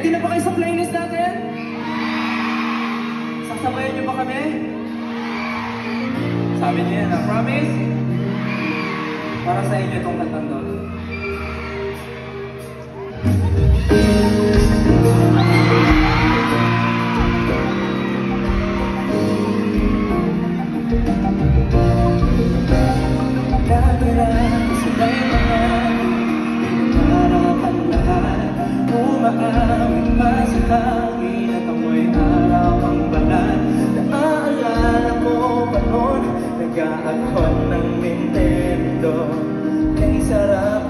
Ready na ba kayo sa playlist natin? Sasabayan niyo ba kami? Sabi niyo yan, promise? Para sa inyo itong kantang doon. Umaaming pa sa hangin at amoy araw ang balat. Naaalala ko pa noon, nag-aakon ng Nintendo. Kay sarap